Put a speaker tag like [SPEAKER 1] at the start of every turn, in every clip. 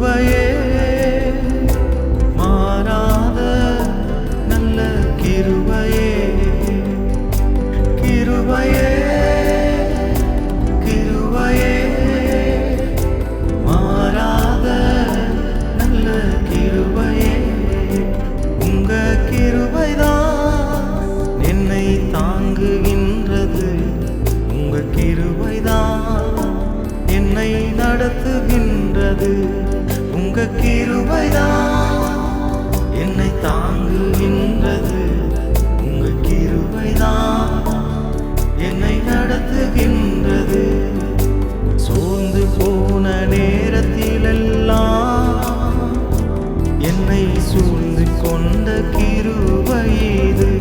[SPEAKER 1] கிருபையே மாறாத நல்ல கிருபையே கிருபையே கிருபையே மாறாத நல்ல கிருபையே உங்க கிருபைதான் என்னை தாங்குகின்றது உங்க கிருபைதான் என்னை நடத்துகின்றது உங்க கிருபைதான் என்னை தாங்குகின்றது உங்க கிருபைதான் என்னை நடத்துகின்றது சோர்ந்து போன நேரத்திலெல்லாம் என்னை சூழ்ந்து கொண்ட கிருபை இது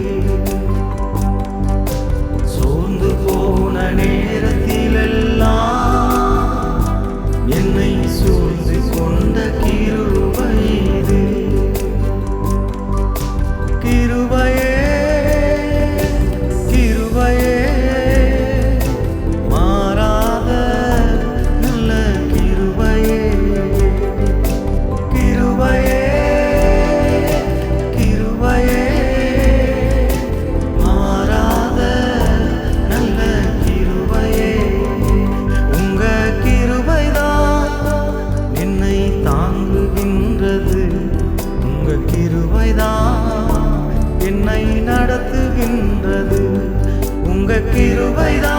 [SPEAKER 1] சோர்ந்து போன நேரத்திலெல்லாம் என்னை சூழ்ந்து கொண்ட கிருபை இது கிருபையே கிருபையே மாறாத நல்ல கிருபையே கிருபையே கிருபையே மாறாத நல்ல கிருபையே உங்க கிருபைதான் என்னை தாங்குகின்றது உங்க கிருபைதான் என்னை நடத்துகின்றது உங்க கிருபைதான்